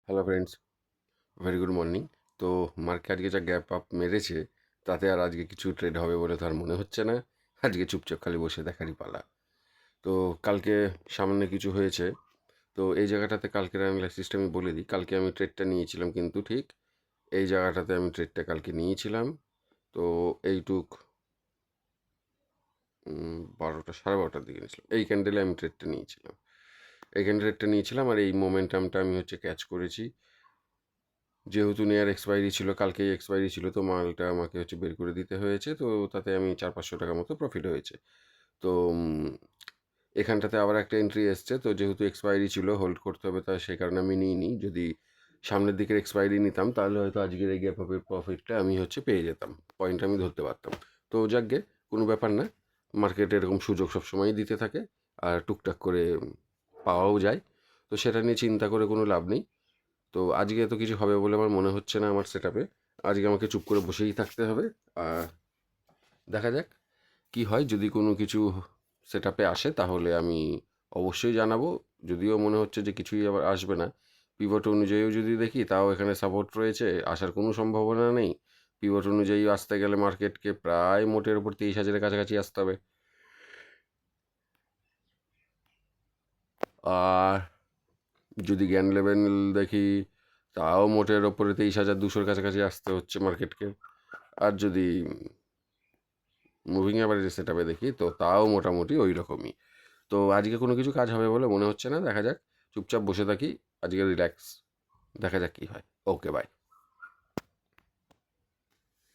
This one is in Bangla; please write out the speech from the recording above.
Hello friends, very good morning. তো মার্কেট আজকে যা গ্যাপ আপ মেরেছে তাতে আর আজকে কিছু ট্রেড হবে বলে তো আর মনে হচ্ছে না। আজকে চুপচাপ খালি বসে দেখারই পালা। তো কালকে সামান্য কিছু হয়েছে। তো এই জায়গাটাতে কালকের অ্যানালাইসিসটা আমি বলে দিই। কালকে আমি ট্রেডটা নিয়েছিলাম কিন্তু ঠিক এই জায়গাটাতে আমি ট্রেডটা কালকে নিয়েছিলাম। তো এইটুক 12টা 12:30টার দিকে নিয়েছিলাম, এই ক্যান্ডেলে আমি ট্রেডটা নিয়েছিলাম। এই ক্যান্ডেলটা নিয়েছিলাম আর এই মোমেন্টামটা আমি ক্যাচ করেছি। যেহেতু নেয়ার এক্সপায়ারি ছিল, কালকেই এক্সপায়ারি ছিল, তো মালটা আমাকে বের করে দিতে হয়েছে। তো তাতে আমি 400-500 টাকা মতো প্রফিট হয়েছে। তো এখানটাতে আবার একটা এন্ট্রি এসছে, তো যেহেতু এক্সপায়ারি ছিল হোল্ড করতে হবে, তা সেই কারণে আমি নিইনি। যদি সামনের দিকের এক্সপায়ারি নিতাম তাহলে হয়তো আজকের এই গ্যাপ আপের প্রফিটটা আমি পেয়ে যেতাম, পয়েন্ট আমি ধরতে পারতাম। তো যাকগে, কোনো ব্যাপার না। মার্কেটে এরকম সুযোগ সবসময়ই দিতে থাকে আর টুকটাক করে পাওয়াও যায়। তো সেটা নিয়ে চিন্তা করে কোনো লাভ নেই। তো আজকে এত কিছু হবে বলে আমার মনে হচ্ছে না আমার সেট আপে। আজকে আমাকে চুপ করে বসেই থাকতে হবে। আর দেখা যাক কি হয়। যদি কোনো কিছু সেট আপে আসে তাহলে আমি অবশ্যই জানাবো। যদিও মনে হচ্ছে যে কিছুই আবার আসবে না। পিভট অনুযায়ীও যদি দেখি তাও এখানে সাপোর্ট রয়েছে, আসার কোনো সম্ভাবনা নেই। পিভট অনুযায়ী আসতে গেলে মার্কেটকে প্রায় মোটের উপর 23,000-এর কাছাকাছি আসতে হবে। আর যদি জ্ঞান লেভেল দেখি তাও মোটের ওপরে 23,200-র কাছাকাছি আসতে হচ্ছে মার্কেটকে। আর যদি মুভিং অ্যাভারেজ সেট আপে দেখি তো তাও মোটামুটি ওই রকমই। তো আজকে কোনো কিছু কাজ হবে বলে মনে হচ্ছে না। দেখা যাক, চুপচাপ বসে থাকি আজকে, রিল্যাক্স, দেখা যাক কী হয়। ওকে, বাই।